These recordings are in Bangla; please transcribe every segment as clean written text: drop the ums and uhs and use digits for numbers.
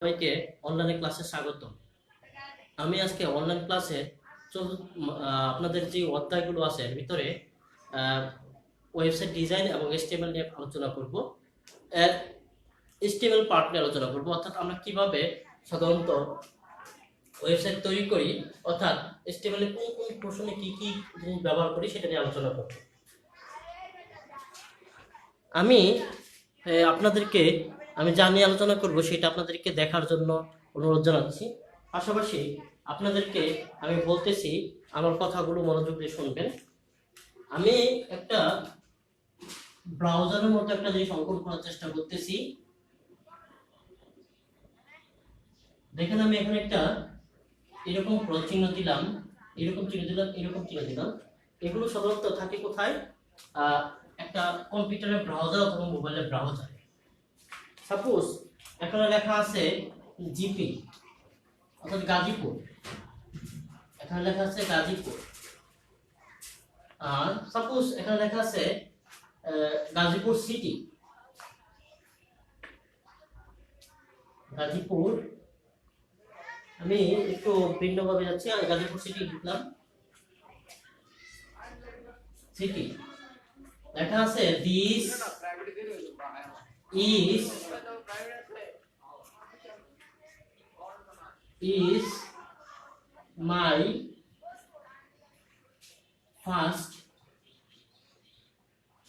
সবাইকে অনলাইন ক্লাসে স্বাগত। আমি আজকে অনলাইন ক্লাসে আপনাদের যে অধ্যায়গুলো আছে এর ভিতরে ওয়েবসাইট ডিজাইন এবং এইচটিএমএল নিয়ে আলোচনা করব। এর এইচটিএমএল পার্ট নিয়ে আলোচনা করব, অর্থাৎ আমরা কিভাবে সাধারণত ওয়েবসাইট তৈরি করি, অর্থাৎ এইচটিএমএল এর কোন কোন পোর্শনে কি কি জিনিস ব্যবহার করি সেটা নিয়ে আলোচনা করব। আমি আপনাদেরকে আমি যা নিয়ে আলোচনা করব সেটা আপনাদেরকে দেখার জন্য অনুরোধ জানাচ্ছি। পাশাপাশি আপনাদেরকে আমি বলতেছি আমার কথাগুলো মনোযোগ দিয়ে শুনবেন। আমি একটা ব্রাউজারের মতো একটা জিনিস অঙ্কন করার চেষ্টা করতেছি। দেখেন আমি এখানে একটা এরকম ক্রস চিহ্ন দিলাম, এরকম চিহ্ন দিলাম, এরকম চিহ্ন দিলাম। এগুলো সাধারণত থাকে কোথায়? একটা কম্পিউটারের ব্রাউজার অথবা মোবাইলের ব্রাউজার। সাপোজ এখানে লেখা আছে জিপি অর্থাৎ গাজীপুর, এখানে লেখা আছে গাজীপুর। আর সাপোজ এখানে লেখা আছে গাজীপুর সিটি, গাজীপুর। আমি একটু ভিন্নভাবে যাচ্ছি, আর গাজীপুর সিটি লিখলাম, সিটি। লেখা আছে দিস is my first,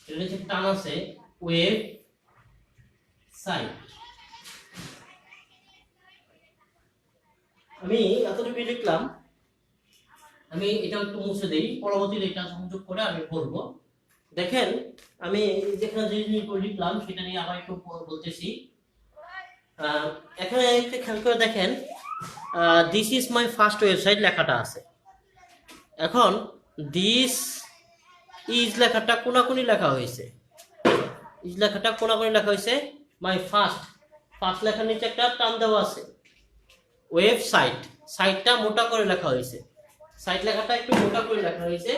এটা যে টান আছে, ওয়েব সাইট। আমি এতটুকু লিখলাম। আমি এটা একটু মুছে দেই, পরবর্তীতে এটা সংযোগ করে আমি বলবো। দেখেন আমি যেখানে যে জিনিসগুলো লিখলাম সেটা নিয়ে আবার একটু বলতেছি। এখানে একটু খেয়াল করে দেখেন, this is my first website লেখাটা আছে। এখন দিস ইজ লেখাটা কোনাকুনি লেখা হয়েছে, ইজ লেখাটা কোনাকুনি লেখা হয়েছে। মাই ফার্স্ট, ফার্স্ট লেখার নিচে একটা টান দেওয়া আছে। ওয়েবসাইট, সাইটটা মোটা করে লেখা হয়েছে, সাইট লেখাটা একটু মোটা করে লেখা হয়েছে।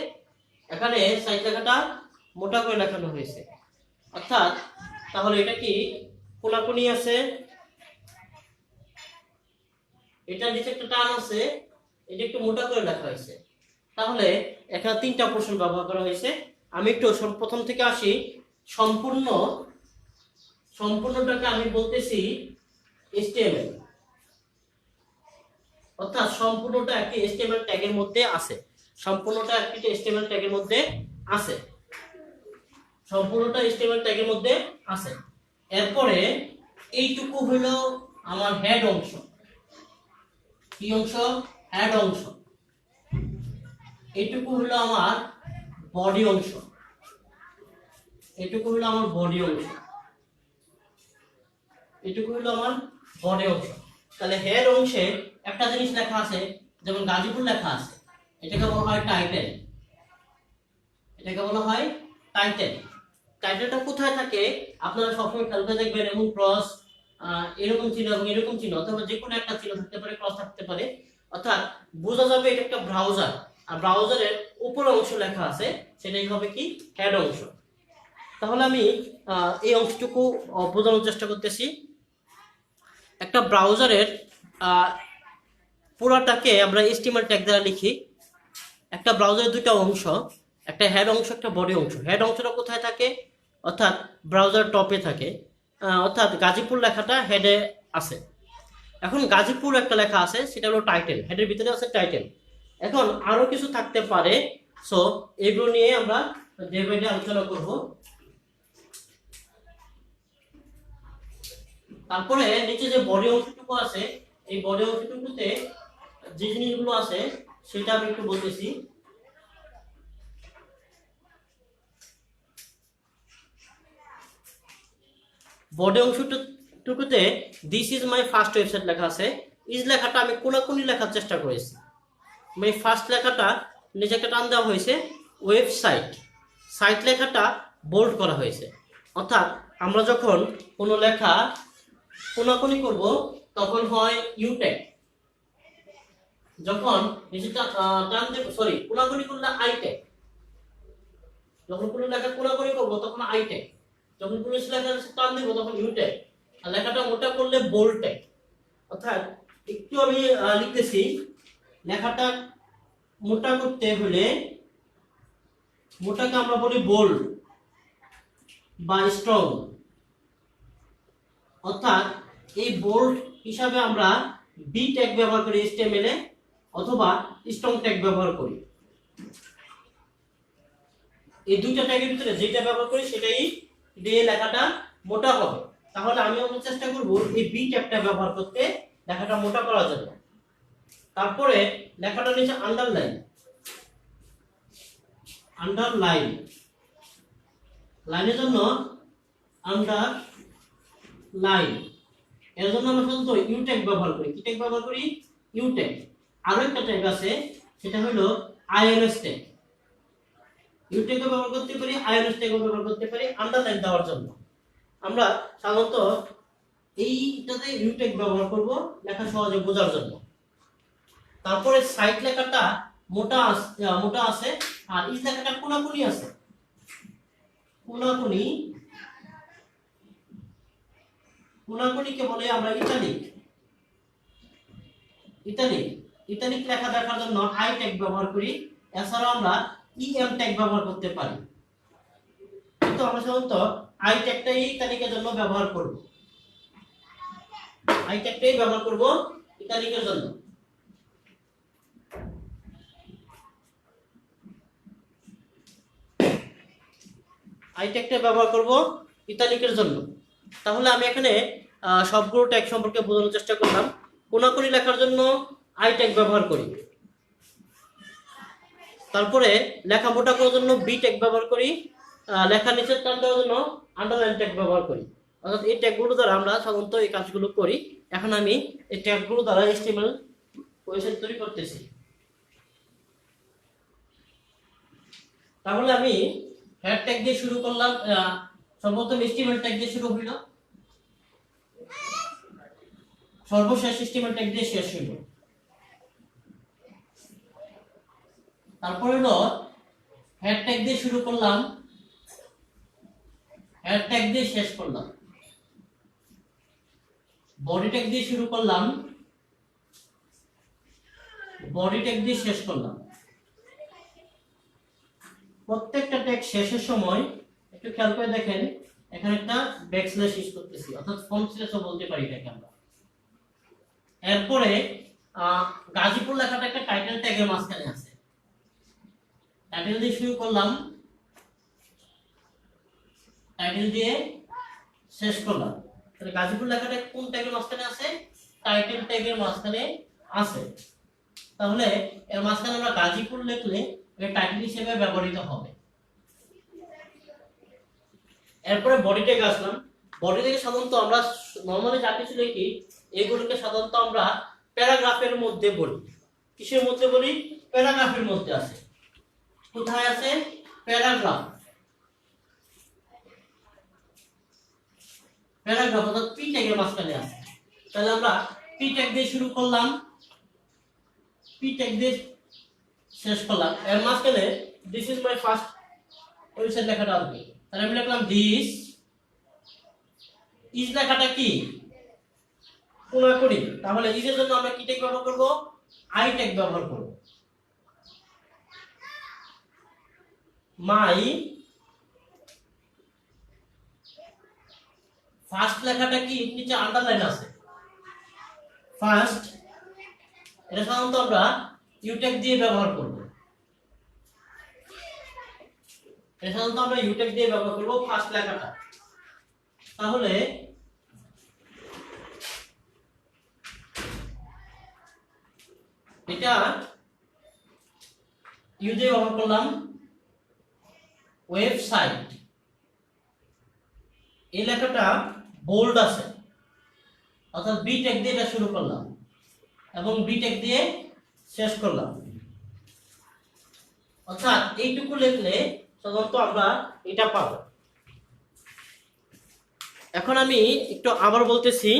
এখানে সাইট লেখাটা মোটা করে লেখানো হয়েছে, অর্থাৎ তাহলে এটা কি কোনাকুনি আছে, এটা নিচে একটা টান আছে, এটা একটু মোটা করে লেখা হয়েছে। তাহলে এখানে তিনটা পোর্শন ব্যবহার করা হয়েছে। আমি একটু প্রথম থেকে আসি। সম্পূর্ণটাকে আমি বলতেছি এইচটিএমএল, অর্থাৎ সম্পূর্ণটা একটি এইচটিএমএল ট্যাগের মধ্যে আছে, সম্পূর্ণটা একটি এইচটিএমএল ট্যাগের মধ্যে আছে, সম্পূর্ণটা এইচটিএমএল ট্যাগের মধ্যে আছে। এরপরে এইটুকু হলো আমার হেড অংশ। কি অংশ? হেড অংশ। এইটুকু হলো আমার বডি অংশ, এইটুকু হলো আমার বডি অংশ, এইটুকু হলো আমার বডি অংশ। তাহলে হেড অংশে একটা জিনিস লেখা আছে, যেমন গাজীপুর লেখা আছে, এটাকে বলা হয় টাইটেল, এটাকে বলা হয় টাইটেল। টাইটেলটা কোথায় থাকে আপনারা সবসময় খেয়াল করে দেখবেন, এবং ক্রস এরকম চিহ্ন এবং এরকম চিহ্ন, অথবা যে কোনো একটা চিহ্ন থাকতে পারে, ক্রস থাকতে পারে, অর্থাৎ বোঝা যাবে এটা একটা ব্রাউজার। আর ব্রাউজারের উপর অংশ লেখা আছে, সেটাই হবে কি হেড অংশ। তাহলে আমি এই অংশটুকু বোঝানোর চেষ্টা করতেছি। একটা ব্রাউজারের পুরোটাকে আমরা এইচটিএমএল ট্যাগ দ্বারা লিখি। একটা ব্রাউজারের দুটো অংশ, একটা হেড অংশ, একটা বডি অংশ। হেড অংশটা কোথায় থাকে? অর্থাৎ ব্রাউজার টপে থাকে, অর্থাৎ গাজীপুর লেখাটা হেডে আছে। এখন গাজীপুর একটা লেখা আছে, সেটা হলো টাইটেল, হেডের ভিতরে আছে টাইটেল। এখন আরো কিছু থাকতে পারে, সো এগুলো নিয়ে আমরা ডে বাই ডে আলোচনা করব। তারপরে নিচে যে বডি অংশটুকু আছে, এই বডি অংশটুকুতে যে জিনিসগুলো আছে সেটা আমি একটু বলতেছি। বডি অংশটুকুতে this is my first website লেখা আছে। ইজ লেখাটা আমি কোনাকুনি লেখার চেষ্টা করেছি। মানে ফার্স্ট লেখাটা নিচে একটা টান দেওয়া হয়েছে, ওয়েবসাইট, সাইট লেখাটা বোল্ড করা হয়েছে। অর্থাৎ আমরা যখন কোনো লেখা কোনাকুনি করব তখন হয় ইউ ট্যাগ, যখন নিচে টান দেব, সরি কোনাকুনি করলে আই ট্যাগ। যখন কোনো লেখা কোনাকুনি করব তখন আই ট্যাগ, যখন কোনো লেখা টান দেব তখন ইউ ট্যাগ, আর লেখাটা মোটা করলে বোল্ড ট্যাগ। অর্থাৎ একটু আমি লিখতেছি, লেখাটা মোটা করতে হলে, মোটাকে আমরা বলি বোল্ড বা স্ট্রং, অর্থাৎ এই বোল্ড হিসাবে আমরা বি ট্যাগ ব্যবহার করি HTML এ, অথবা স্ট্রং ট্যাগ ব্যবহার করি। এই দুইটা ট্যাগের ভিতরে যেটা ব্যবহার করি সেটাই দিয়ে লেখাটা মোটা হবে। তাহলে আমি চেষ্টা করব এই বি ট্যাগটা ব্যবহার করতে লেখাটা মোটা করার জন্য। তারপরে লেখাটা নিচে আন্ডারলাইন, আন্ডারলাইন, লাইনের জন্য আন্ডারলাইন, এর জন্য আমরা সাধারণত ইউ ট্যাগ ব্যবহার করি। কি ট্যাগ ব্যবহার করি? U tag. আরো একটা ট্যাগ আছে, সেটা হলো আইএনএস ট্যাগ। ইউ ট্যাগ ব্যবহার করতে পারি, আইএনএস ট্যাগ ব্যবহার করতে পারি আন্ডারলাইন দেওয়ার জন্য। আমরা সাধারণত এইটাতে ইউ ট্যাগ ব্যবহার করব লেখা সহজে বোঝার জন্য। তারপরে সাইড লেখাটা মোটা আছে, আর ইজ লেখাটা কোনাকুনি আছে। কোনাকুনিকে বলে আমরা ইটালিক। ইটালিক লেখা দেখার জন্য আই ট্যাগ ব্যবহার করি। এছাড়াও আমরা ইএম ট্যাগ ব্যবহার করতে পারি, কিন্তু আমরা সাধারণত আই ট্যাগটাই ইটালিকের জন্য ব্যবহার করব। আই ট্যাগটাই ব্যবহার করব ইটালিকের জন্য। আই ট্যাগটা ব্যবহার করব ইটালিকের জন্য। তাহলে আমি এখানে সবগুলো ট্যাগ সম্পর্কে বোঝানোর চেষ্টা করলাম। কোনাকুনি লেখার জন্য আই ট্যাগ ব্যবহার করি। তারপরে লেখা মোটা করার জন্য বি ট্যাগ ব্যবহার করি। লেখা নিচে টান দেওয়ার জন্য আন্ডারলাইন ট্যাগ ব্যবহার করি। অর্থাৎ এই ট্যাগগুলো দ্বারা আমরা সাধারণত এই কাজগুলো করি। এখন আমি এই ট্যাগগুলো দ্বারা HTML ওয়েবসাইট তৈরি করতেছি। তাহলে আমি হেড ট্যাগ দিয়ে শুরু করলাম। সর্বপ্রথম HTML ট্যাগ দিয়ে শুরু হইল, সর্বশেষ HTML ট্যাগ দিয়ে শেষ হইল। তারপর হলো হেড ট্যাগ দিয়ে শুরু করলাম, হেড ট্যাগ দিয়ে শেষ করলাম। বডি ট্যাগ দিয়ে শুরু করলাম, বডি ট্যাগ দিয়ে শেষ করলাম। প্রত্যেকটা ট্যাগ শেষের সময় একটু খেয়াল করে দেখেন, এখানে একটা ব্যাকস্ল্যাশ ইউজ করতেছি, অর্থাৎ ফন্ট স্ল্যাশও বলতে পারি এটাকে আমরা। এরপরে গাজীপুর লেখাটা একটা টাইটেল ট্যাগের মাঝখানে আছে। টাইটেল দিয়ে শুরু করলাম, টাইটেল দিয়ে শেষ করলাম। তাহলে গাজীপুর লেখাটা কোন ট্যাগের মাঝখানে আছে? টাইটেল ট্যাগের মাঝখানে আছে। তাহলে এর মাঝখানে আমরা গাজীপুর লিখলে এটা টাইটেল হিসেবে ব্যবহৃত হবে। এরপরে বডি ট্যাগ আসলাম। বডি ট্যাগে সাধারণত আমরা নরমালি যা কিছু লিখি এগুলোকে সাধারণত আমরা প্যারাগ্রাফের মধ্যে বলি। কিসের মধ্যে বলি? প্যারাগ্রাফের মধ্যে আছে। কোথায় আছে? প্যারাগ্রাফ। প্যারাগ্রাফ অর্থাৎ পি ট্যাগের মাঝখানে আছে। তাহলে আমরা পি ট্যাগ দিয়ে শুরু করলাম, পি ট্যাগ দিয়ে শেষ করলাম। এর মাঝখানে this is my first website লেখাটা আসবে। তাহলে আমি লিখলাম দিস ইজ লেখাটা কি? কোনাকুনি। তাহলে ইজের জন্য আমরা কি ট্যাগ ব্যবহার করব? আই ট্যাগ ব্যবহার করব। মাই ফার্স্ট লেখাটা কি? নিচে আন্ডারলাইন আছে ফার্স্ট। এটা সাধারণত আমরা ইউ ট্যাগ দিয়ে ব্যবহার করব। এটা সাধারণত আমরা ইউ ট্যাগ দিয়ে ব্যবহার করব ফার্স্ট লেখাটা। তাহলে এটা ইউ দিয়ে ব্যবহার করলাম। ওয়েবসাইট, এই লেখাটা বোল্ড আছে, অর্থাৎ বি ট্যাগ দিয়ে এটা শুরু করলাম এবং বি ট্যাগ দিয়ে শেষ করলাম। অর্থাৎ এইটুকু লিখলে সাধারণত আমরা এটা পাবো। এখন আমি একটু আবার বলতেছি,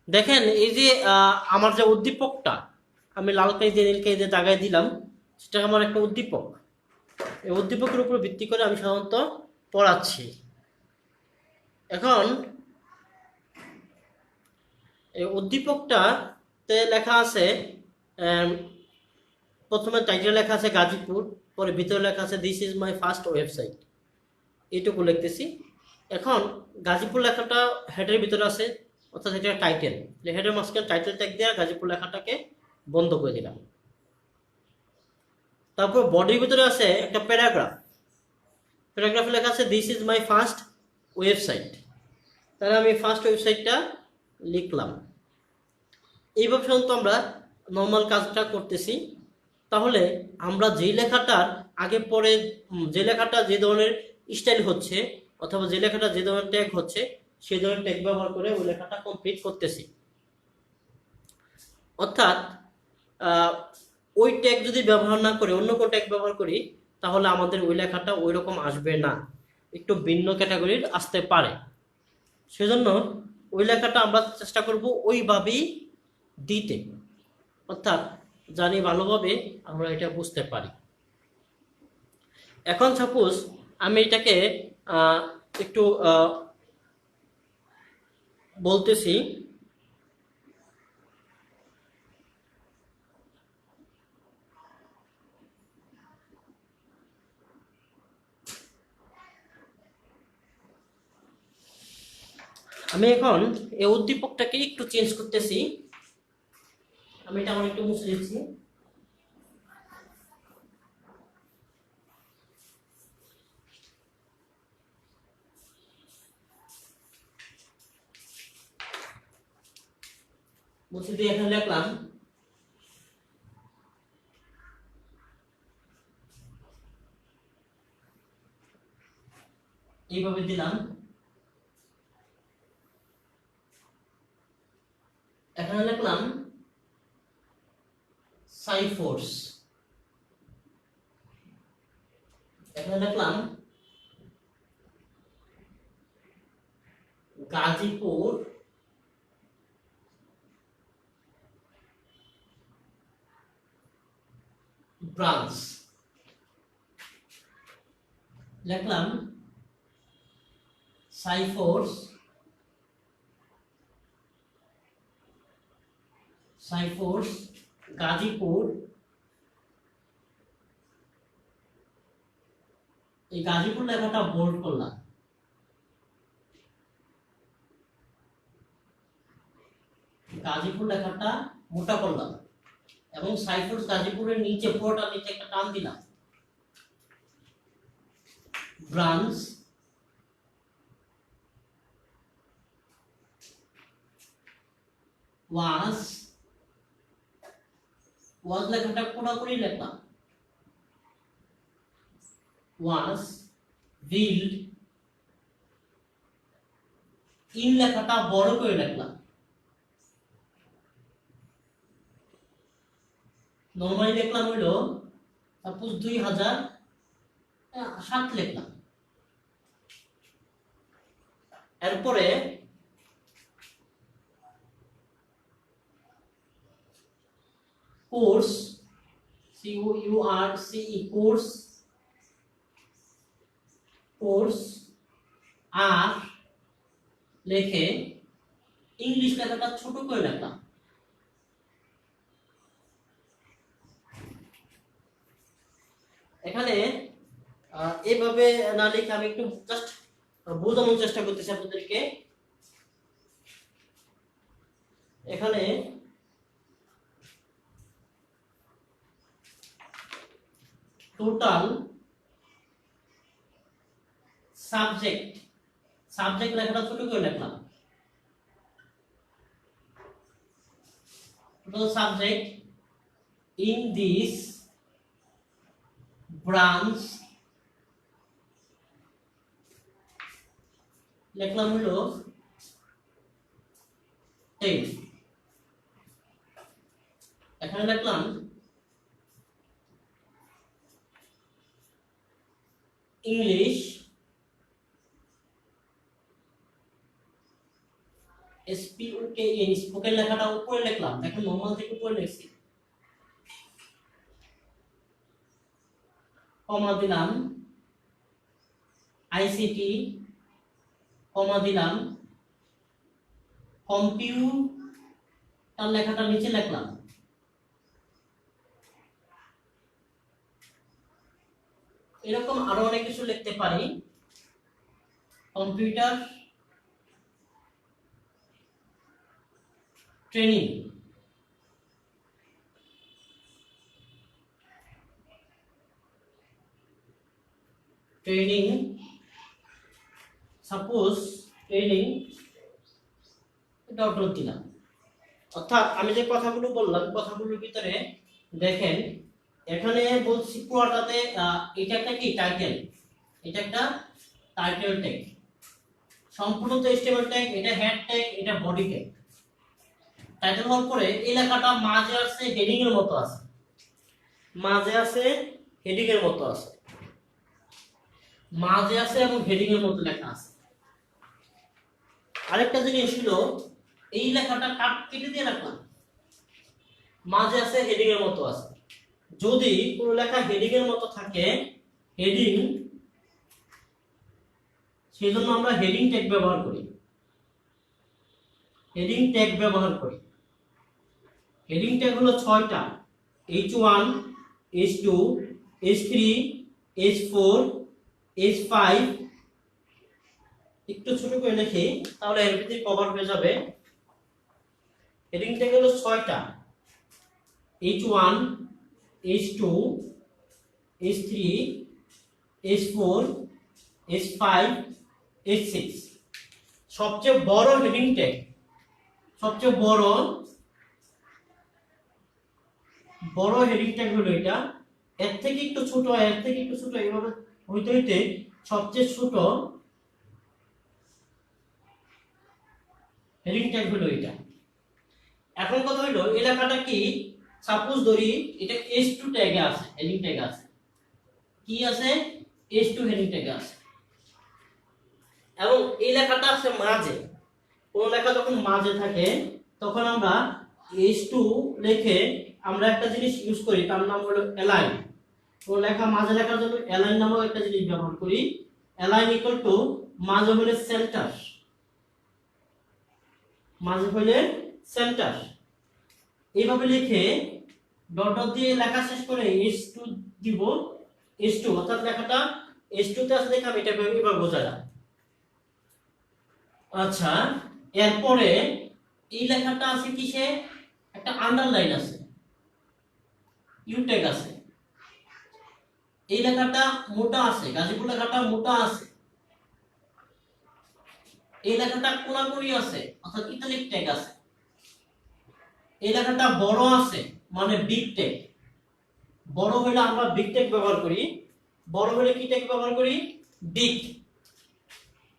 দেখেন এই যে আমার যে উদ্দীপকটা আমি লাল কালি দিয়ে নীল কালি দিয়ে জায়গায় দিলাম, সেটা আমার একটা উদ্দীপক। এই উদ্দীপকের উপর ভিত্তি করে আমি সাধারণত পড়াচ্ছি। এখন এই উদ্দীপকটাতে লেখা আছে, প্রথমে টাইটেল লেখা আছে গাজীপুর, পরে ভিতরে লেখা আছে this is my first website, এইটুকু লিখতেছি। এখন গাজীপুর লেখাটা হেডের ভিতরে আছে, অর্থাৎ এটা টাইটেল, হেডের মাঝখানে টাইটেল ট্যাগ দিয়ে গাজীপুর লেখাটাকে বন্ধ করে দিলাম। তারপর বডির ভিতরে আছে একটা প্যারাগ্রাফ, প্যারাগ্রাফে লেখা আছে this is my first website, তাহলে আমি ফার্স্ট ওয়েবসাইটটা লিখলাম। এইভাবে সাধারণত আমরা নর্মাল কাজটা করতেছি। তাহলে আমরা যেই লেখাটার আগে পরে যে লেখাটা যে ধরনের স্টাইল হচ্ছে অথবা যে লেখাটা যে ধরনের ট্যাগ হচ্ছে সেই ধরনের ট্যাগ ব্যবহার করে ওই লেখাটা কমপ্লিট করতেছি। অর্থাৎ ওই ট্যাগ যদি ব্যবহার না করে অন্য কোনো ট্যাগ ব্যবহার করি তাহলে আমাদের ওই লেখাটা ওই রকম আসবে না, একটু ভিন্ন ক্যাটাগরির আসতে পারে। সেজন্য ওই লেখাটা আমরা চেষ্টা করব ওইভাবেই দিতে, অর্থাৎ জানি ভালোভাবে আমরা এটা বুঝতে পারি। এখন সাপোজ আমি এটাকে একটু বলতেছি, আমি এখন এই উদ্দীপকটাকে একটু চেঞ্জ করতেছি, আমি এটা আমার একটু মুছে দিচ্ছি। মুছে দিয়ে এখানে লিখলাম এইভাবে দিলাম, এখানে লিখলাম সাইফোর্স, এখানে লিখলাম গাজীপুর ব্রাঞ্চ, লিখলাম সাইফোর্স গাজীপুর, এই গাজীপুর লেখাটা বোল্ড করলাম, গাজীপুর লেখাটা মোটা করলাম এবং সাইফোর্স গাজীপুরের নিচে পুরোটা নিচে একটা টান দিলাম, ব্রাঞ্চ ওয়াজ লেখাটা পুরোপুরি লিখলাম, ওয়াজ বিল্ড, ইন লেখাটা বড় করে লিখলাম, নরমালি লিখলাম হইলো সাপোজ 2007 লিখলাম। এরপরে কোর্স COURCE কোর্স আর লিখে ইংলিশ লেখাটা ছোট করে লিখলাম, এখানে এইভাবে না লিখে আমি একটু জাস্ট বোঝানোর চেষ্টা করতেছি আপনাদেরকে। এখানে টোটাল সাবজেক্ট লেখাটা ছোট করে লিখলাম, total subject in this branch লিখলাম হলো 10, এখানে লিখলাম ইংলিশ SPOKEN, স্পোকেন লেখাটা উপরে লিখলাম, দেখেন নরমাল থেকে উপরে লিখছি, কমা দিলাম ICT, কমা দিলাম তার লেখাটা নিচে লিখলাম। এরকম আরো অনেক কিছু লিখতে পারি। Computer training, training, suppose training dot dot দিলাম। অর্থাৎ আমি যে কথাগুলো বললাম কথাগুলোর ভিতরে দেখেন এখানে বলছি পুরোটাতে এটা একটা কি টাইটেল, এটা একটা টাইটেল ট্যাগ, সম্পূর্ণ তো HTML ট্যাগ, এটা হেড ট্যাগ, এটা বডি ট্যাগ। টাইটেল হওয়ার পরে এই লেখাটা মাঝে আছে হেডিং এর মতো আছে, মাঝে আছে হেডিং এর মতো আছে, মাঝে আছে এবং হেডিং এর মতো লেখা আছে। আরেকটা জিনিস হলো এই লেখাটা কাট কেটে দিয়ে রাখলাম, মাঝে আছে হেডিং এর মতো আছে। যদি কোনো লেখা হেডিং এর মতো থাকে, হেডিং, সেজন্য আমরা হেডিং ট্যাগ ব্যবহার করি, হেডিং ট্যাগ ব্যবহার করি। হেডিং ট্যাগ হলো 6টা, H1, H2, H3, H4, H5। একটু ছোট করে লিখি তাহলে এর ভিতরে কভার হয়ে যাবে। হেডিং ট্যাগ হলো 6টা, H1, H2, H3, H4, H5, H6। সবচেয়ে বড় হেডিং ট্যাগ, সবচেয়ে বড় হেডিং ট্যাগ হলো এটা। এর থেকে একটু ছোট, এর থেকে একটু ছোট, এইভাবে হইতে হইতে সবচেয়ে ছোট হেডিং ট্যাগ হলো এটা। এখন কথা হলো এই লেখাটা কি, সাপোজ ধরি এটা H2 ট্যাগে আছে, হেডিং ট্যাগ আছে, কি আছে H2 হেডিং ট্যাগে আছে, এবং এই লেখাটা আছে মাঝে। কোন লেখা যখন মাঝে থাকে তখন আমরা H2 লিখে আমরা একটা জিনিস ইউজ করি, তার নাম হলো অ্যালাইন। কোন লেখা মাঝে লেখার জন্য অ্যালাইন নামক একটা জিনিস ব্যবহার করি। অ্যালাইন ইকুয়াল টু মাঝে হলে সেন্টার, মাঝে হলে সেন্টার। এইভাবে লিখে ডট ডট দিয়ে লেখা শেষ করে H2 দিব, H2 অর্থাৎ লেখাটা H2 তে আছে দেখে আমি এটা এভাবে বোঝালাম। আচ্ছা, এরপরে এই লেখাটা আছে কিসে, একটা আন্ডারলাইন আছে, ইউ ট্যাগ আছে। এই লেখাটা মোটা আছে, গাজীপুর লেখাটা মোটা আছে। এই লেখাটা কোনাকুনি আছে অর্থাৎ ইতালিক ট্যাগ আছে। এই লেখাটা বড় আছে মানে বিগ ট্যাগ। বড় হলে আমরা বিগ ট্যাগ ব্যবহার করি, বড় হলে কি ট্যাগ ব্যবহার করি, বিগ।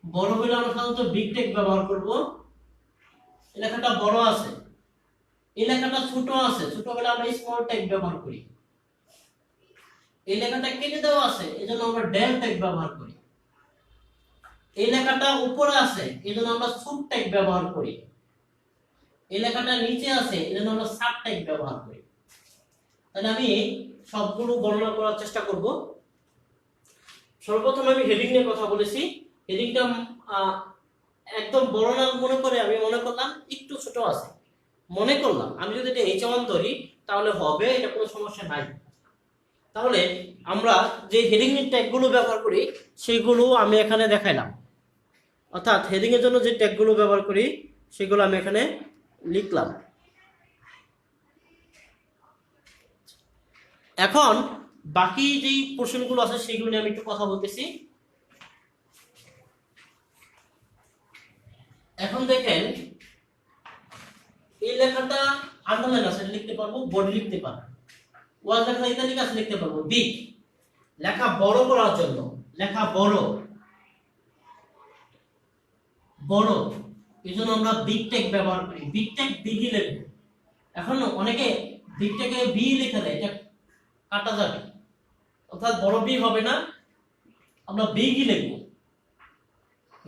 বড় হলে আমরা সাধারণত বিগ ট্যাগ ব্যবহার করব। এই লেখাটা বড় আছে, এই লেখাটা ছোট আছে, ছোট হলে আমরা স্মল ট্যাগ ব্যবহার করি। এই লেখাটা কেটে দেওয়া আছে এজন্য আমরা ডেল ট্যাগ ব্যবহার করি। এই লেখাটা উপরে আছে এজন্য আমরা সুব ট্যাগ ব্যবহার করি। এই লেখাটা নিচে আছে এজন্য আমরা সাব ট্যাগ ব্যবহার করি। তাহলে আমি সবগুলো বর্ণনা করার চেষ্টা করব। সর্বপ্রথম আমি হেডিং নিয়ে কথা বলেছি। হেডিংটা একদম বড় না মনে করে আমি মনে করলাম একটু ছোট আছে, মনে করলাম আমি যদি এটা H1 ধরি তাহলে হবে, এটা কোনো সমস্যা নাই। তাহলে আমরা যে হেডিং এর ট্যাগগুলো ব্যবহার করি সেগুলো আমি এখানে দেখাইলাম। অর্থাৎ হেডিং এর জন্য যে ট্যাগগুলো ব্যবহার করি সেগুলো আমি এখানে লিখলাম। এখন বাকি যে পোর্শনগুলো আছে সেগুলো নিয়ে আমি একটু কথা বলতেছি। এখন দেখেন এই লেখাটা আন্ডারলাইন আছে, লিখতে পারবো, বডি লিখতে পারবো, ওয়াল লেখা ইত্যাদি কাছে লিখতে পারবো। বিগ লেখা বড় করার জন্য, লেখা বড় বড় এজন্য আমরা বিগ ট্যাগ ব্যবহার করি। বিগ ট্যাগ বিগই লিখবো। এখন অনেকে বিগ ট্যাগে বি লিখে দেয়, এটা কাটা যাবে, অর্থাৎ বড় বি হবে না, আমরা বিগই লিখবো।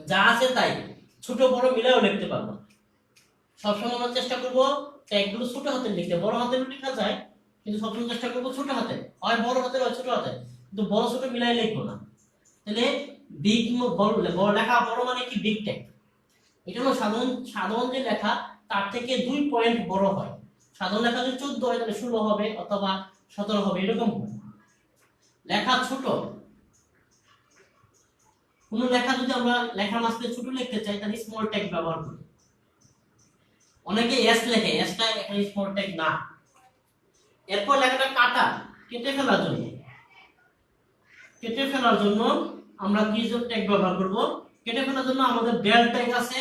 যা আছে তাই, ছোট বড় মিলাও লিখতে পারবো। সবসময় আমরা চেষ্টা করবো ট্যাগগুলো ছোট হাতে লিখতে। বড় হাতে লেখা যায় কিন্তু সবসময় চেষ্টা করবো ছোট হাতে, হয় বড় হাতে হয় ছোট হাতে, কিন্তু বড় ছোট মিলাই লিখবো না। তাহলে বিগ বড় লেখা বড় মানে কি বিগ ট্যাগ। এটা হলো সাধারণ যে লেখা তার থেকে 2 পয়েন্ট বড় হয়। সাধারণ লেখা যদি 14 হয় তাহলে 16 হবে অথবা 17 হবে, এরকম হয়। লেখা ছোট, কোন লেখা যদি আমরা লেখার মাঝখানে ছোট লিখতে চাই তাহলে স্মল ট্যাগ ব্যবহার করি। অনেকে এস লেখে, এসটা এখানে স্মল ট্যাগ না। এরপর লেখাটা কাটা, কেটে ফেলার জন্য আমরা কি ট্যাগ ব্যবহার করব? কেটে ফেলার জন্য আমাদের ডেল ট্যাগ আছে,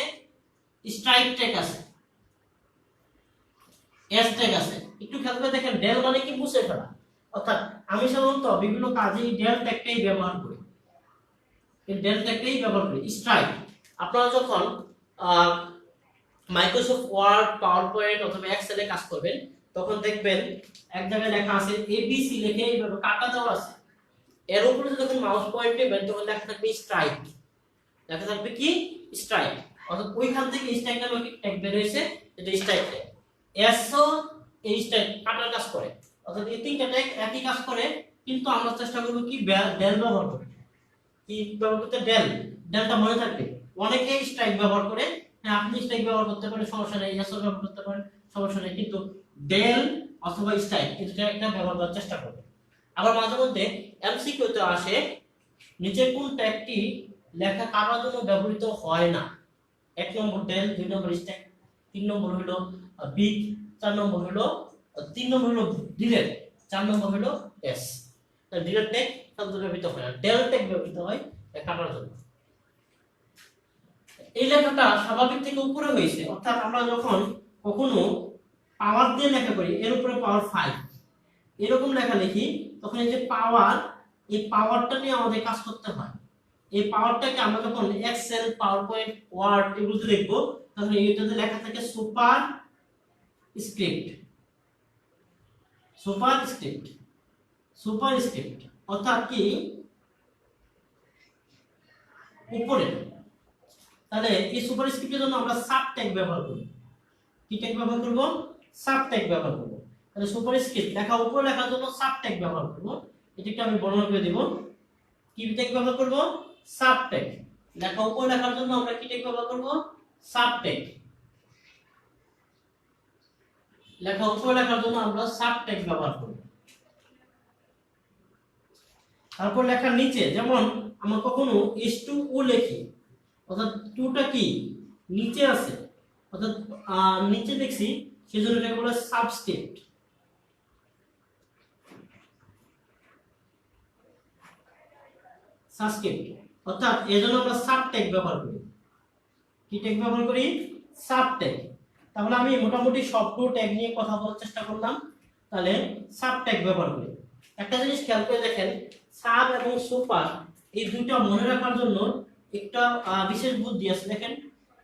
স্ট্রাইক ট্যাগ আছে, এস ট্যাগ আছে। একটু খেয়াল করে দেখেন, ডেল মানে কি মুছে ফেলা, অর্থাৎ আমি সাধারণত বিভিন্ন কাজে ডেল ট্যাগটাই ব্যবহার করি, স্ট্রাইক। আপনারা যখন মাইক্রোসফট ওয়ার্ড, পাওয়ার পয়েন্ট অথবা এক্সেলে কাজ করবেন তখন দেখবেন এক জায়গায় লেখা আছে এবিসি লিখে এইভাবে কাটা দেওয়া আছে, এর উপরে যখন মাউস পয়েন্ট দেবেন তখন লেখা থাকবে স্ট্রাইক, লেখা থাকবে কি স্ট্রাইক, অর্থাৎ ওইখান থেকে স্ট্রাইক নামে একটা ট্যাগ বের হয়েছে, এটা স্ট্রাইক ট্যাগ। এসও এই স্ট্রাইক কাটার কাজ করে, অর্থাৎ এই তিনটা ট্যাগ একই কাজ করে, কিন্তু আমরা চেষ্টা করব কি ডেল ব্যবহার করতে। কি ব্যবহার করতে? ডেলটা মনে থাকবে। অনেকে স্ট্রাইক ব্যবহার করে, হ্যাঁ আপনি স্ট্রাইক ব্যবহার করতে পারেন, সমস্যা নেই, এসও ব্যবহার করতে পারেন, সমস্যা নেই, কিন্তু ডেল অথবা স্ট্রাইক এটা একটা ব্যবহার করার চেষ্টা করবেন। আবার মাঝে মধ্যে এমসিকিউতে আসে নিচের কোন ট্যাগটি লেখা কাটার জন্য ব্যবহৃত হয় না? 1 নম্বর ডেল, 2 নম্বর স্ট্রাইক, 3 নম্বর হলো বিগ, 4 নম্বর হলো 3 নম্বর হলো ডিলেট, 4 নম্বর হলো এস। তাহলে ডিলেট ট্যাগ সাধারণত ব্যবহৃত হয় না, ডেল ট্যাগ ব্যবহৃত হয় কাটার জন্য। এই লেখাটা স্বাভাবিক থেকে উপরে হয়েছে, অর্থাৎ আমরা যখন কখনো পাওয়ার দিয়ে লেখা করি, এর উপরে পাওয়ার 5 এরকম লেখা লিখি, তখন এই যে পাওয়ার, এই পাওয়ারটা নিয়ে আমাদের কাজ করতে হয়। এই পাওয়ারটাকে আমরা যখন এক্সেল, পাওয়ার পয়েন্ট, ওয়ার্ড এগুলোতে লিখবো তখন এইটাতে লেখা থাকে সুপার স্ক্রিপ্ট, অর্থাৎ কি উপরে। তাহলে এই সুপার স্ক্রিপ্টের জন্য আমরা সাব ট্যাগ ব্যবহার করব। কি ট্যাগ ব্যবহার করব? সাব ট্যাগ ব্যবহার করব। তাহলে সুপার স্ক্রিপ্ট লেখা উপরে লেখার জন্য সাব ট্যাগ ব্যবহার করব। এটাকে আমি বর্ণনা করে দেব। কি ট্যাগ ব্যবহার করব? Sub tag. লেখা উপরে লেখার জন্য আমরা কি ট্যাগ ব্যবহার করব? Sub tag. লেখা উপরে লেখার জন্য আমরা সাব ট্যাগ ব্যবহার করব। তারপর লেখার নিচে, যেমন আমরা কখনো S2O লিখি, অর্থাৎ 2টা কি নিচে আছে, অর্থাৎ নিচে দেখছি, সেজন্য এটাকে বলে সাবস্ক্রিপ্ট। অর্থাৎ এজন্য আমরা সাব ট্যাগ ব্যবহার করি। কি ট্যাগ ব্যবহার করি? Sub tag. তাহলে আমি মোটামুটি সবগুলো ট্যাগ নিয়ে কথা বলার চেষ্টা করলাম। তাহলে সাব ট্যাগ ব্যবহার করি। একটা জিনিস খেয়াল করে দেখেন, সাব এবং সুপার এই দুইটা মনে রাখার জন্য একটা বিশেষ বুদ্ধি আছে। দেখেন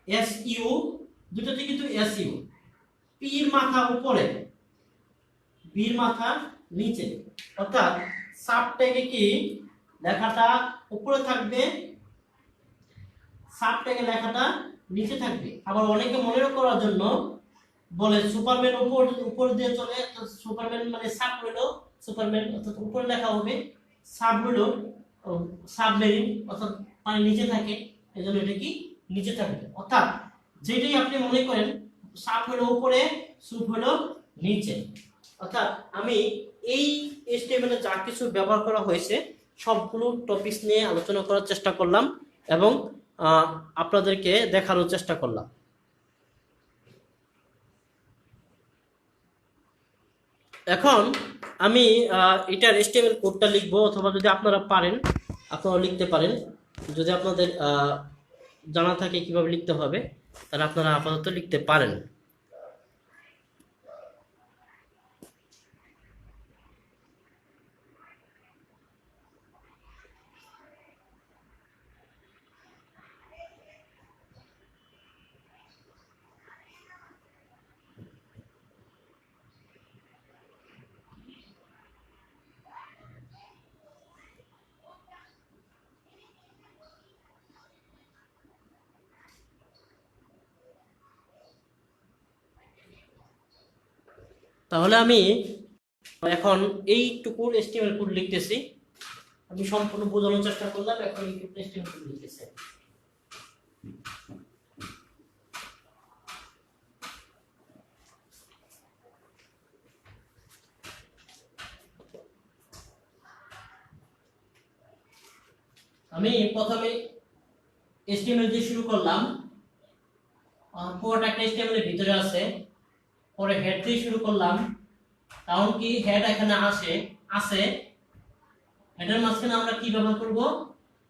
এসইউ, দুটোতে কিন্তু এসইউ, পির মাথা উপরে, বির মাথা নিচে, অর্থাৎ সাব ট্যাগে কি লেখাটা উপরে থাকবে, সাব ট্যাগে লেখাটা নিচে থাকবে। আবার অনেকে মনে করার জন্য বলে সুপারম্যান উপর দিয়ে চলে, সুপারম্যান মানে সাব হলো সুপারম্যান, অর্থাৎ উপরে লেখা হবে, সাব হলো সাবমেরিন, অর্থাৎ পানি নিচে থাকে, এজন্য এটা কি নিচে থাকবে। অর্থাৎ যেটাই আপনি মনে করেন, সাব হলো উপরে, সুপ হলো নিচে। অর্থাৎ আমি এই HTML-এ যা কিছু ব্যবহার করা হয়েছে সবগুলো টপিকস নিয়ে আলোচনা করার চেষ্টা করলাম এবং আপনাদেরকে দেখানোর চেষ্টা করলাম। এখন আমি এটার HTML কোডটা লিখবো, অথবা যদি আপনারা পারেন আপনারা লিখতে পারেন। যদি আপনাদের জানা থাকে কিভাবে লিখতে হবে তাহলে আপনারা আপাতত লিখতে পারেন। তাহলে আমি এখন এইটুকুর HTML কোড লিখতেছি। আমি সম্পূর্ণ বোঝানোর চেষ্টা করলাম, এখন এইটুকুর HTML কোড লিখতেছি। আমি প্রথমে HTML দিয়ে শুরু করলাম, পুরোটা একটা HTML এর ভিতরে আছে। পরে হেড দিয়ে শুরু করলাম, কারণ কি হেড এখানে আছে। হেডের মাঝখানে আমরা কি ব্যবহার করব?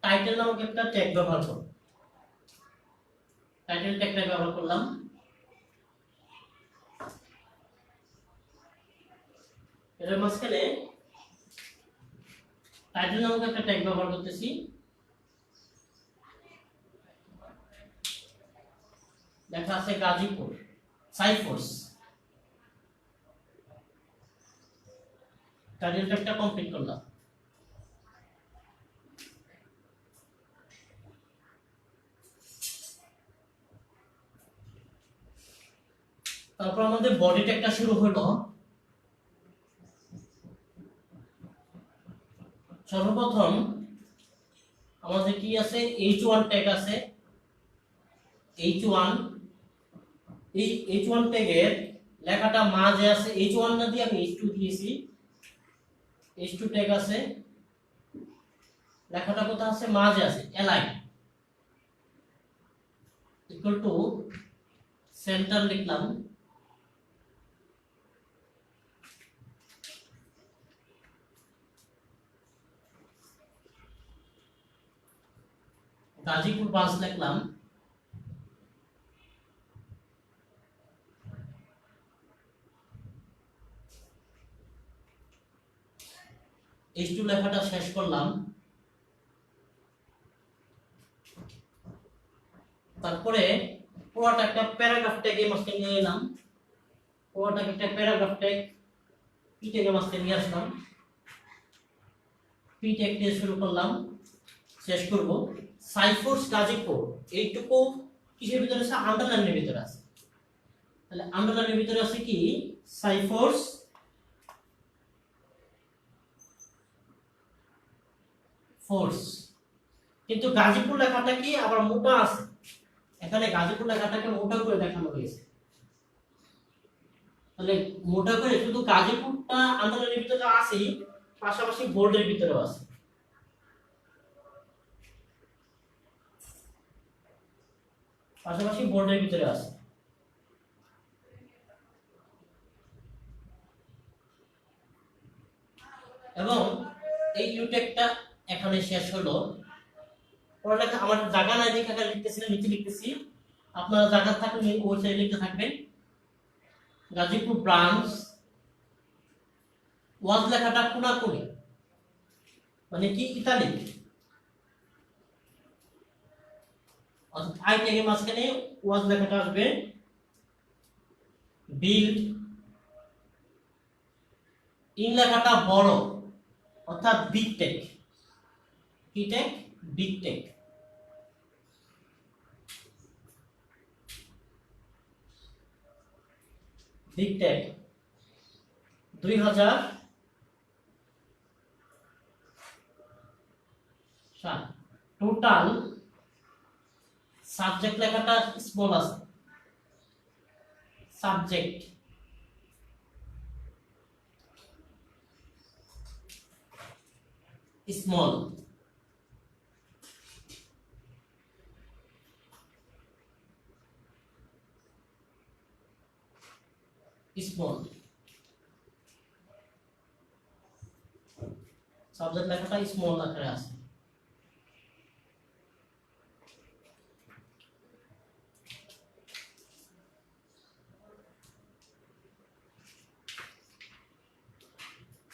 টাইটেল নামক একটা ট্যাগ ব্যবহার করব। টাইটেল ট্যাগটা ব্যবহার করলাম। এর মাঝখানে টাইটেল নামক একটা ট্যাগ ব্যবহার করতেছি। লেখা আছে গাজীপুর সাইফোর্স। টাইটেল ট্যাগটা কমপ্লিট করলাম। তারপর আমাদের বডি ট্যাগটা শুরু হলো। সর্বপ্রথম আমাদের কি আছে? H1 ট্যাগ আছে। H1, এই H1 ট্যাগের লেখাটা মাঝে আছে। H1 না দিয়ে আমি H2 দিয়েছি। H2 ট্যাগ আছে, লেখাটা কোথায় আছে? মাঝে আছে। অ্যালাইন ইকুয়াল টু সেন্টার লিখলাম। গাজীপুর ব্রাঞ্চ লিখলাম। H2 লেখাটা শেষ করলাম। তারপরে পুরোটা একটা প্যারাগ্রাফ ট্যাগের মাঝখানে নিয়ে এলাম। পুরোটা একটা প্যারাগ্রাফ ট্যাগ পি ট্যাগের মাঝখানে নিয়ে আসলাম। পি ট্যাগ দিয়ে শুরু করলাম, শেষ করব। সাইফোর্স গাজীপুর, এইটুকু কিসের ভিতরে আছে? আন্ডারলাইনের ভিতরে আছে। তাহলে আন্ডারলাইনের ভিতরে আছে কি? সাইফোর্স ফোর্স। কিন্তু গাজীপুর লেখাটা কি আবার মোটা আছে। এখানে গাজীপুর লেখাটাকে মোটা করে দেখানো হয়েছে। তাহলে মোটা করে শুধু গাজীপুরটা আন্ডারলাইনের ভিতরে আছে, পাশাপাশি বোল্ডের ভিতরেও আছে। পাশাপাশি বোল্ডের ভিতরে আছে। এবং এই ইউটেকটা এখানে শেষ হলো। পড়ালেখা আমার জায়গা নাই দেখে এখানে লিখতেছি না, নিচে লিখতেছি। আপনারা জায়গা থাকলে ওই সাইডে লিখতে থাকবেন। গাজীপুর ব্রাঞ্চ, ওয়াজ লেখাটা কোনাকুনি, মানে কি? ইতালি। আই ট্যাগের মাঝখানে ওয়াজ লেখাটা আসবে। বিল্ড, ইন লেখাটা বড়, অর্থাৎ বিগ টেক। কি tag? Big tag. Big tag 2007। Total subject লেখাটা স্মল আছে। Subject small. স্মল সাবজেক্ট লেখাটা স্মল আকারে আছে।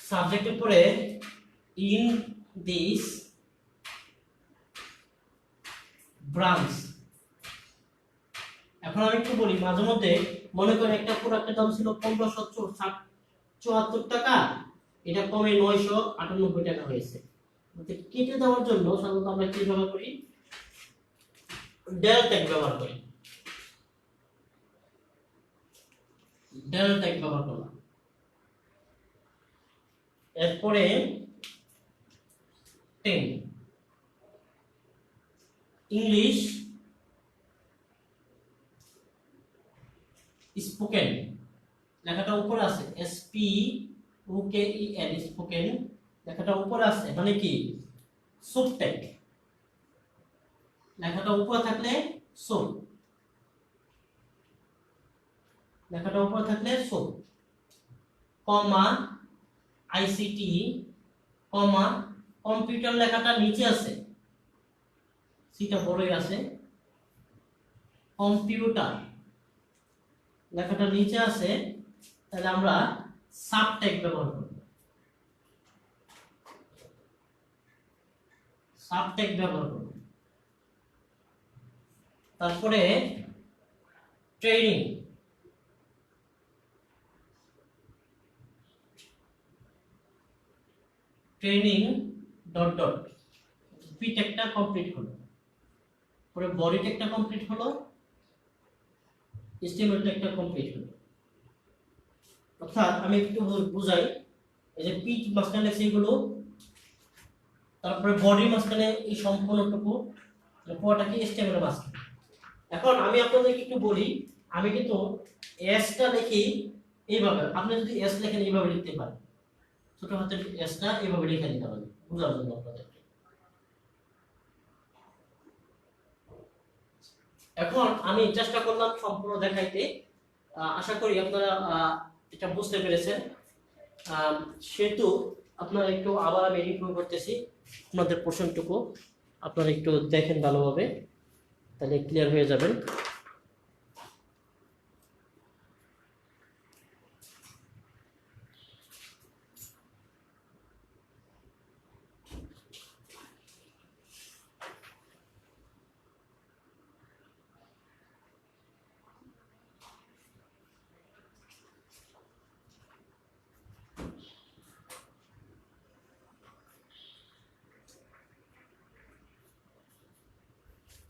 সাবজেক্টের পরে ইন দিস ব্রাঞ্চ। এখন আমি একটু বলি, মাঝে মধ্যে মনে করেন একটা প্রোডাক্টের দাম ছিল 1574 টাকা, এটা কমে 998 টাকা হয়েছে। কেটে দেওয়ার জন্য সাধারণত আমরা কি ব্যবহার করি? ডেল ট্যাগ ব্যবহার করি। ডেল ট্যাগ ব্যবহার করলাম। এরপরে 10 ইংলিশ স্পোকেন, লেখাটা উপরে আছে। SPOKEN স্পোকেন লেখাটা উপরে আছে, মানে কি? সুবটেক। লেখাটা উপরে থাকলে সো, লেখাটা উপরে থাকলে সো, কমা আইসিটি, কমা কম্পিউটার লেখাটা নিচে আছে, সিটা বড়ই আছে, কম্পিউটার লেখাটা নিচে আছে, তাহলে আমরা সাবটেক্ট ব্যবহার করব, সাবটেক্ট ব্যবহার করব। তারপরে training, training dot dot, P টেকটা কমপ্লিট হলো, পরে বডি টেকটা কমপ্লিট হলো, HTML টেকটা কমপ্লিট হলো। অর্থাৎ আমি একটু বুঝাই, এই যে পি মাঝখানে লেখছি এগুলো, তারপরে বডি মাঝখানে এই সম্পূর্ণটুকু, পুরোটা কি HTML এর মাঝখানে। এখন আমি আপনাদেরকে একটু বলি, আমি কিন্তু এসটা লিখি এইভাবে, আপনি যদি এস লেখেন এইভাবে লিখতে পারেন, ছোট হাতের এসটা এইভাবে লিখে নিতে হবে বোঝার জন্য আপনাদের। এখন আমি চেষ্টা করলাম সম্পূর্ণ দেখাইতে, আশা করি আপনারা এটা বুঝতে পেরেছেন। সেহেতু আপনারা একটু আবার আমি রিভিউ করতেছি, আপনাদের প্রশ্নটুকু আপনারা একটু দেখেন ভালোভাবে, তাহলে ক্লিয়ার হয়ে যাবেন।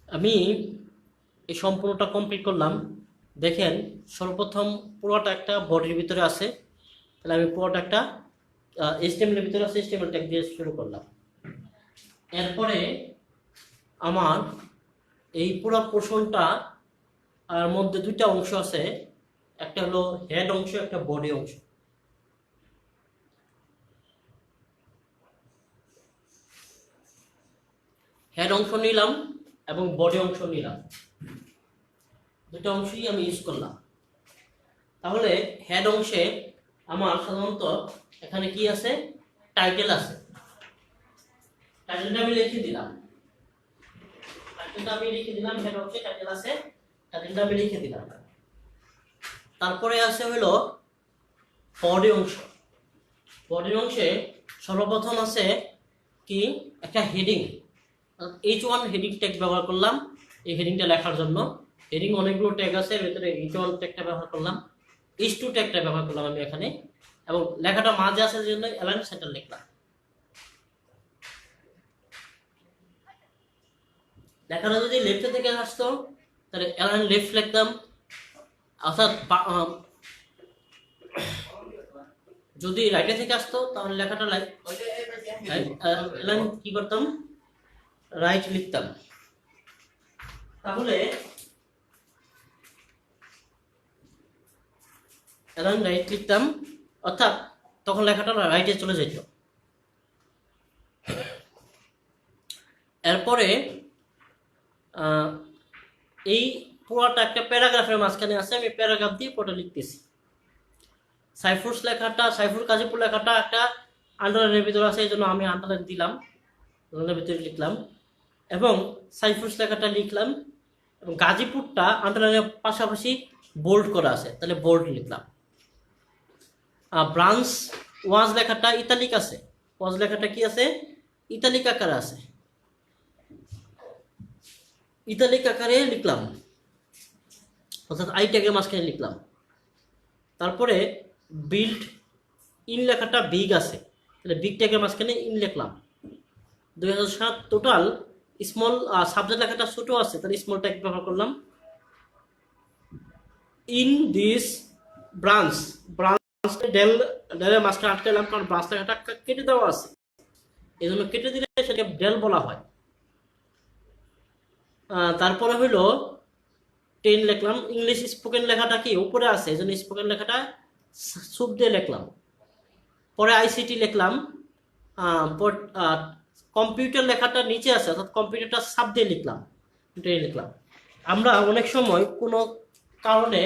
আমি এই সম্পূর্ণটা কমপ্লিট করলাম। দেখেন সর্বপ্রথম পুরোটা একটা বডির ভিতরে আছে, তাহলে আমি পুরোটা একটা HTML এর ভিতরে আছে, HTML ট্যাগ দিয়ে শুরু করলাম। এরপরে আমার এই পুরো পোর্শনটা আর মধ্যে দুইটা অংশ আছে, একটা হলো হেড অংশ, একটা বডি অংশ। হেড অংশ নিলাম এবং বডি অংশ নিলাম, দুটো অংশই আমি ইউজ করলাম। তাহলে হেড অংশে আমার সাধারণত এখানে কি আছে, টাইটেল আছে, টাইটেলটা আমি লিখে দিলাম, টাইটেলটা আমি লিখে দিলাম, হেড অংশে টাইটেল আছে, টাইটেলটা আমি লিখে দিলাম। তারপরে আছে হলো বডি অংশ। বডি অংশে সর্বপ্রথম আছে কি, একটা হেডিং, H1 হেডিং ট্যাগ ব্যবহার করলাম এই হেডিংটা লেখার জন্য। হেডিং অনেকগুলো ট্যাগ আছে, এর ভিতরে H1 ট্যাগটা ব্যবহার করলাম, H2 ট্যাগটা ব্যবহার করলাম আমি এখানে, এবং লেখাটা মাঝে আসার জন্য অ্যালাইন সেন্টার লিখলাম। লেখাটা যদি লেফট থেকে আসতো তাহলে অ্যালাইন লেফট লিখতাম, অর্থাৎ যদি রাইটে থেকে আসতো তাহলে লেখাটা অ্যালাইন কি করতাম, রাইট লিখতাম। তাহলে অ্যালাইন রাইট লিখতাম, অর্থাৎ তখন লেখাটা রাইটে চলে যেত। এরপরে এই পুরোটা একটা প্যারাগ্রাফের মাঝখানে আছে, আমি প্যারাগ্রাফ দিয়ে পুরোটা লিখতেছি। সাইফুরস লেখাটা, সাইফুর কাজীপুর লেখাটা একটা আন্ডারলাইনের ভিতরে আছে, এই জন্য আমি আন্ডারলাইন দিলাম, আন্ডারলাইনের ভিতরে লিখলাম, এবং সাইফুরস লেখাটা লিখলাম, এবং গাজীপুরটা আন্ডারলাইনের পাশাপাশি বোল্ড করা আছে, তাহলে বোল্ড লিখলাম। ব্রাঞ্চ ওয়াজ লেখাটা ইতালিক আছে, ওয়াজ লেখাটা কি আছে, ইতালিক আকারে আছে, ইতালিক আকারে লিখলাম, অর্থাৎ আই ট্যাগের মাঝখানে লিখলাম। তারপরে বিল্ড ইন লেখাটা বিগ আছে, তাহলে বিগ ট্যাগের মাঝখানে ইন লিখলাম। 2007 টোটাল স্মল সাবজেক্ট লেখাটা ছোট আছে, তাহলে স্মল ট্যাগ ব্যবহার করলাম। ইন দিস ব্রাঞ্চ, ব্রাঞ্চ ডেলের মাঝখানে আটকালাম, কারণ ব্রাঞ্চ লেখাটা কেটে দেওয়া আছে, এই জন্য কেটে দিলে সেটাকে ডেল বলা হয়। তারপরে হইলো 10 লিখলাম। ইংলিশ স্পোকেন লেখাটা কি উপরে আছে, এই জন্য স্পোকেন লেখাটা সুপ দিয়ে লিখলাম। পরে ICT লিখলাম, কম্পিউটার লেখাটা নিচে আছে, অর্থাৎ কম্পিউটারটা সাব দিয়ে লিখলাম, এটাই লিখলাম। আমরা অনেক সময় কোনো কারণে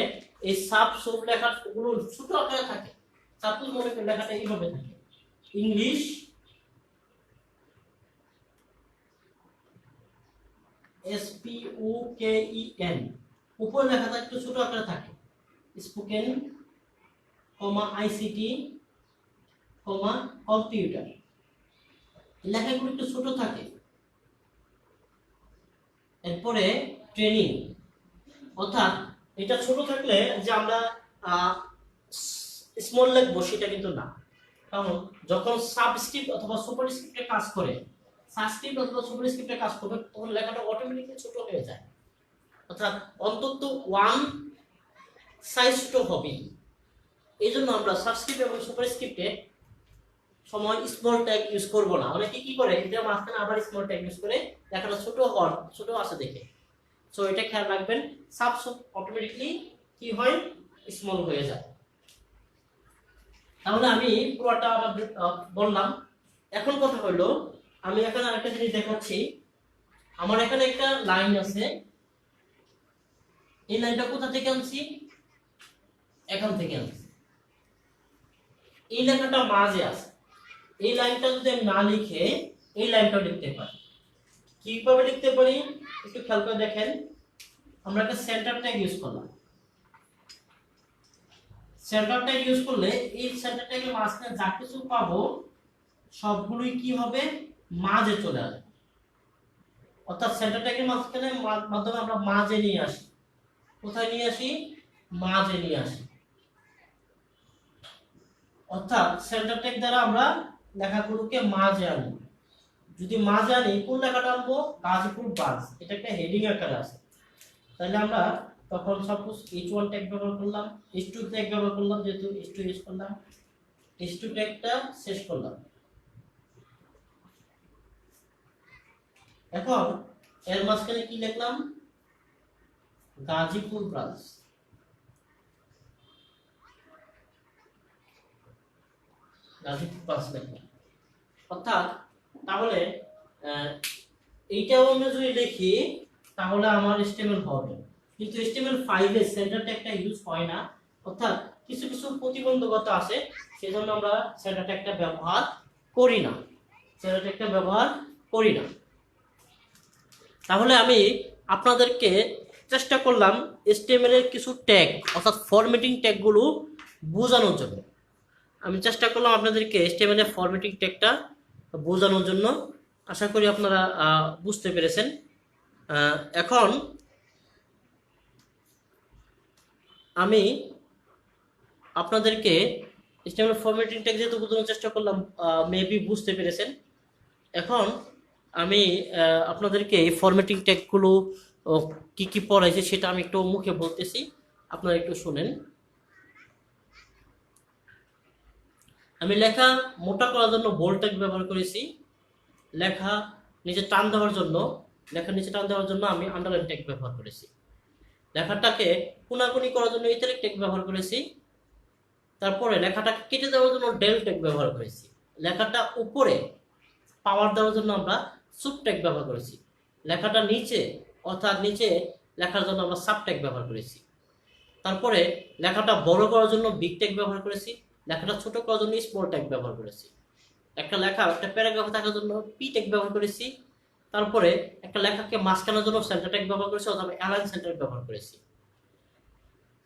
এই সাব সুপ লেখাগুলো ছোট আকারে থাকে, সাপোজ মনে করি লেখাটা এইভাবে থাকে, ইংলিশ SPOKEN, উপরে লেখাটা একটু ছোট আকারে থাকে, স্পোকেন ICT কম্পিউটার, লেখাগুলো একটু ছোট থাকে। এরপরে ট্রেনিং, অর্থাৎ এটা ছোট থাকলে যে আমরা স্মল লিখবো সেটা কিন্তু না, কারণ যখন সাবস্ক্রিপ্ট অথবা সুপারস্ক্রিপ্টে কাজ করে, সাবস্ক্রিপ্ট অথবা সুপারস্ক্রিপ্টে কাজ করবে, তখন লেখাটা অটোমেটিক্যালি ছোট হয়ে যায়, অর্থাৎ অন্তত ওয়ান সাইজ ছোট হবে। এই জন্য আমরা সাবস্ক্রিপ্ট এবং সুপারস্ক্রিপ্টে সময় স্মল ট্যাগ ইউজ করব না। অনেকে কি করে, এটা মাঝখানে আবার স্মল ট্যাগ ইউজ করে, লেখাটা ছোট আছে দেখে। সো এটা খেয়াল রাখবেন, সাব অটোমেটিকলি কি হয়, স্মল হয়ে যায়। তাহলে আমি পুরোটা বললাম। এখন কথা হলো, আমি এখানে আরেকটা জিনিস দেখাচ্ছি। আমার এখানে একটা লাইন আছে, এই লাইনটা কোথা থেকে আনছি, এখান থেকে আনছি। এই লেখাটা মাঝে আছে, এই লাইনটা যদি আমি না লিখে এই লাইনটা লিখতে পারি, কিভাবে লিখতে পারি একটু খেয়াল করে দেখেন। আমরা একটা সেন্টার ট্যাগ ইউজ করলাম, সেন্টার ট্যাগ ইউজ করলে এই সেন্টার ট্যাগের মাঝখানে যা কিছু পাবো সবগুলোই কি হবে, মাঝে চলে আসবে। অর্থাৎ সেন্টার ট্যাগের মাধ্যমে আমরা মাঝে নিয়ে আসি। কোথায় নিয়ে আসি, মাঝে নিয়ে আসি। অর্থাৎ সেন্টার ট্যাগ দ্বারা আমরা লেখাগুলোকে মাঝে আনি। যদি মাঝে আনি, কোন লেখাটা আনবো, গাজীপুর ব্রাঞ্চ, এটা একটা হেডিং আকারে আছে, তাহলে আমরা তখন সাপোজ H1 ট্যাগ ব্যবহার করলাম, H2 ট্যাগ ব্যবহার করলাম, যেহেতু H2 ইউজ করলাম, H2 ট্যাগটা শেষ করলাম। এখন এর মাঝখানে কি লিখলাম, গাজীপুর ব্রাঞ্চ। গাজীপুর ব্রাঞ্চ লিখলাম। অর্থাৎ তাহলে এইটাও আমরা যদি লিখি তাহলে আমার HTML হবে, কিন্তু HTML5 এ সেন্টার ট্যাগটা ইউজ হয় না। অর্থাৎ কিছু কিছু প্রতিবন্ধকতা আছে, সেজন্য আমরা সেন্টার ট্যাগটা ব্যবহার করি না, সেন্টার ট্যাগটা ব্যবহার করি না। তাহলে আমি আপনাদেরকে চেষ্টা করলাম HTML এর কিছু ট্যাগ অর্থাৎ ফরম্যাটিং ট্যাগগুলো বোঝানোর জন্য। আমি চেষ্টা করলাম আপনাদেরকে HTML এর ফরম্যাটিং ট্যাগটা বোঝানোর জন্য। আশা করি আপনারা বুঝতে পেরেছেন। এখন আমি আপনাদেরকে HTML ফরম্যাটিং ট্যাগ যেহেতু বোঝানোর চেষ্টা করলাম, মেবি বুঝতে পেরেছেন। এখন আমি আপনাদেরকে এই ফরম্যাটিং ট্যাগগুলো কি কি পড়াইছে সেটা আমি একটু মুখে বলতেছি, আপনারা একটু শুনেন। আমি লেখা মোটা করার জন্য বোল্ড ট্যাগ ব্যবহার করেছি, লেখা নিচে টান দেওয়ার জন্য আমি আন্ডারলাইন ট্যাগ ব্যবহার করেছি, লেখাটাকে কোনাকুনি করার জন্য ইটালিক ট্যাগ ব্যবহার করেছি, তারপরে লেখাটাকে কেটে দেওয়ার জন্য ডেল ট্যাগ ব্যবহার করেছি, লেখাটা উপরে পাওয়ার দেওয়ার জন্য আমরা সুব ট্যাগ ব্যবহার করেছি, লেখাটা নিচে অর্থাৎ নিচে লেখার জন্য আমরা সাব ট্যাগ ব্যবহার করেছি, তারপরে লেখাটা বড় করার জন্য বিগ ট্যাগ ব্যবহার করেছি, লেখাটা ছোট করার জন্য স্মল ট্যাগ ব্যবহার করেছি, একটা প্যারাগ্রাফ থাকার জন্য পি ট্যাগ ব্যবহার করেছি, তারপরে একটা লেখাকে মাঝখানের জন্য সেন্টার ট্যাগ ব্যবহার করেছি অথবা অ্যালাইন সেন্টার ব্যবহার করেছি,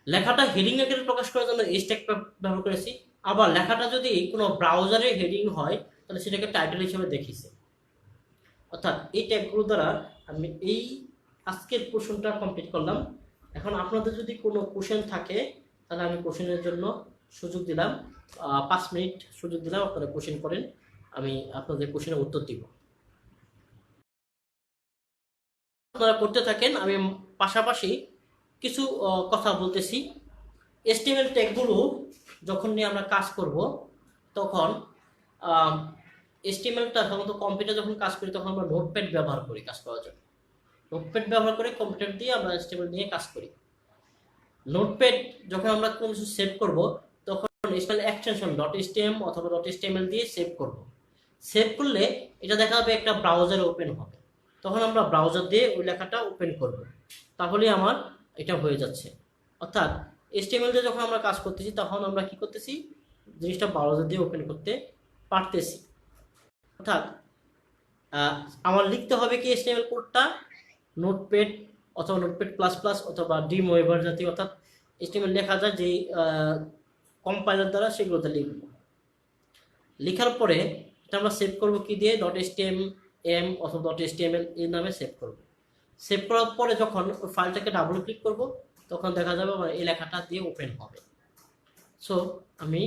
লেখাটা হেডিং আকারে প্রকাশ করার জন্য এইচ ট্যাগ ব্যবহার করেছি। আবার লেখাটা যদি কোনো ব্রাউজারে হেডিং হয় তাহলে সেটাকে টাইটেল হিসেবে দেখিয়েছি। অর্থাৎ এই ট্যাগগুলো দ্বারা আমি এই আজকের পোর্শনটা কমপ্লিট করলাম। এখন আপনাদের যদি কোনো কোশ্চেন থাকে তাহলে আমি কোশ্চেনের জন্য সুযোগ দিলাম, 5 মিনিট সুযোগ দিলাম, আপনারা কোশ্চেন করেন, আমি আপনাদের কোশ্চেনের উত্তর দিব। আপনারা করতে থাকেন, আমি পাশাপাশি কিছু কথা বলতেছি। HTML ট্যাগগুলো যখন নিয়ে আমরা কাজ করব তখন HTMLটা সাধারণত কম্পিউটার যখন কাজ করি তখন আমরা নোটপ্যাড ব্যবহার করি কাজ করার জন্য। নোটপ্যাড ব্যবহার করে কম্পিউটার দিয়ে আমরা HTML নিয়ে কাজ করি। নোটপ্যাড যখন আমরা কোনো কিছু সেভ করব তখন HTML এক্সটেনশন .htm অথবা .html দিয়ে সেভ করব। সেভ করলে এটা দেখা যাবে একটা ব্রাউজারে ওপেন হবে। তখন আমরা ব্রাউজার দিয়ে ওই লেখাটা ওপেন করব, তাহলে আমার এটা হয়ে যাচ্ছে। অর্থাৎ HTML দিয়ে যখন আমরা কাজ করতেছি তখন আমরা কি করতেছি, জিনিসটা ব্রাউজার দিয়ে ওপেন করতে পারতেছি। অর্থাৎ আমার লিখতে হবে কি HTML কোডটা নোটপ্যাড অথবা নোটপ্যাড প্লাস প্লাস অথবা ডিম ওয়েভার জাতীয়, অর্থাৎ HTML লেখা যায় যে কম্পাইলার দ্বারা, সেগুলোতে লিখব। লেখার পরে এটা আমরা সেভ করব কি দিয়ে, .html অথবা .html এর নামে সেভ করব। সেভ করার পরে যখন ওই ফাইলটাকে ডাবল ক্লিক করব তখন দেখা যাবে আমার এই লেখাটা দিয়ে ওপেন হবে। সো আমি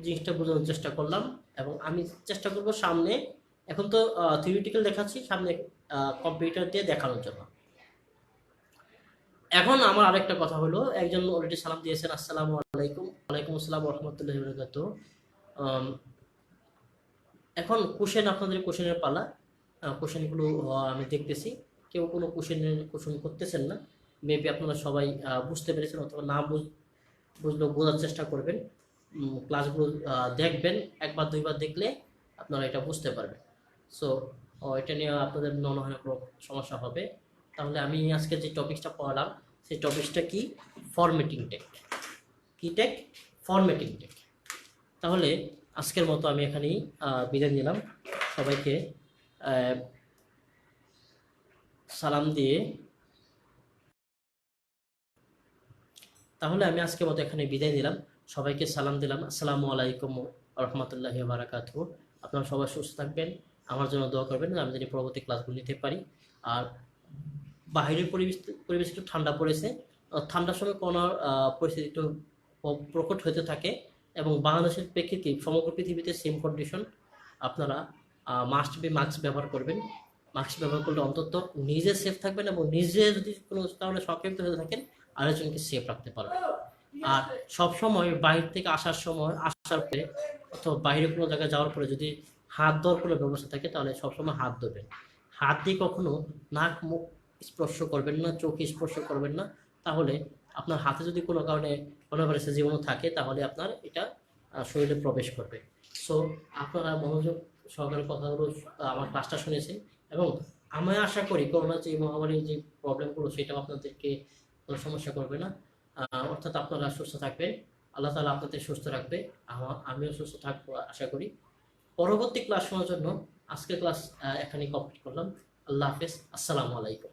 জিনিসটা বোঝানোর চেষ্টা করলাম এবং আমি চেষ্টা করব সামনে, এখন তো থিওরিটিক্যাল দেখাচ্ছি, সামনে কম্পিউটার দিয়ে দেখানোর জন্য। এখন আমার আরেকটা কথা হলো, একজন অলরেডি সালাম দিয়েছেন, আসসালামু আলাইকুম। ওয়ালাইকুম আসসালাম ওয়া রাহমাতুল্লাহি ওয়া বারাকাতুহু। এখন কোশ্চেন, আপনাদের কোশ্চেনের পালা। কোশ্চেনগুলো আমি দেখতেছি, কেউ কোনো কোশ্চেন করতেছেন না। মেবি আপনারা সবাই বুঝতে পেরেছেন, অথবা না বুঝলেও বোঝার চেষ্টা করবেন। ক্লাসগুলো দেখবেন, একবার দুইবার দেখলে আপনারা এটা বুঝতে পারবেন। সো এটা নিয়ে আপনাদের মনে হয় না কোনো সমস্যা হবে। তাহলে আমি আজকে যে টপিকসটা পড়ালাম সেই টপিকসটা কি, ফরম্যাটিং টেক। কি টেক? Formatting tag. তাহলে আজকের মতো আমি এখানেই বিদায় নিলাম। সবাইকে সালাম দিয়ে, তাহলে আমি আজকের মতো এখানে বিদায় নিলাম, সবাইকে সালাম দিলাম। আসসালামু আলাইকুম ওয়া রাহমাতুল্লাহি ওয়া বারাকাতুহু। আপনারা সবাই সুস্থ থাকবেন, আমার জন্য দোয়া করবেন আমি যেন পরবর্তী ক্লাসগুলো নিতে পারি। আর বাইরের পরিবেশ একটু ঠান্ডা পড়েছে, ঠান্ডার সময় কোনো পরিস্থিতি একটু প্রকট হতে থাকে, এবং বাংলাদেশের প্রেক্ষিতে সমগ্র পৃথিবীতে সেম কন্ডিশন। আপনারা মাস্ক ব্যবহার করবেন। মাস্ক ব্যবহার করলে অন্তত নিজে সেফ থাকবেন, এবং নিজে যদি কোনো কারণে সংক্রামিত হয়ে থাকেন আরেকজনকে সেফ রাখতে পারবেন। আর সবসময় বাইরে থেকে আসার পরে অথবা বাইরে কোনো জায়গায় যাওয়ার পরে যদি হাত ধোয়ার কোনো ব্যবস্থা থাকে তাহলে সবসময় হাত ধোবেন। হাত দিয়ে কখনো নাক মুখ স্পর্শ করবেন না, চোখ স্পর্শ করবেন না। তাহলে আপনার হাতে যদি কোনো কারণে কোনো ভাইরাসের জীবাণু থাকে তাহলে আপনার এটা শরীরে প্রবেশ করবে। সো আপনারা মনোযোগ সহকারে কথাগুলো আমার ক্লাসটা শুনেছেন, এবং আমি আশা করি করোনা যে মহামারীর যে প্রবলেমগুলো সেটাও আপনাদেরকে কোনো সমস্যা করবে না। অর্থাৎ আপনারা সুস্থ থাকবেন, আল্লাহ তাআলা আপনাদের সুস্থ রাখবে, আমিও সুস্থ থাকবো আশা করি। পরবর্তী ক্লাস শোনার জন্য আজকের ক্লাস এখানেই কমপ্লিট করলাম। আল্লাহ হাফেজ, আসসালামু আলাইকুম।